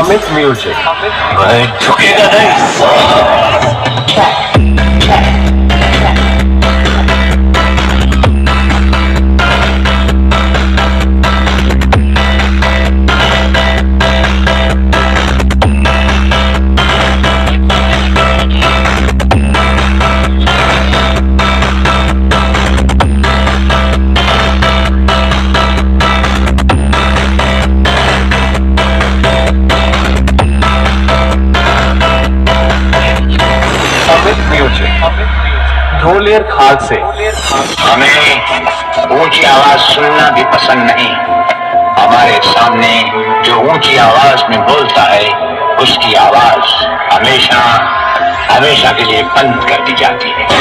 Amit Music. भाई झुकेगा नहीं। Amit Music. ढोलियर खाल से हमें ऊंची आवाज सुनना भी पसंद नहीं। हमारे सामने जो ऊंची आवाज में बोलता है उसकी आवाज हमेशा हमेशा के लिए बंद कर दी जाती है।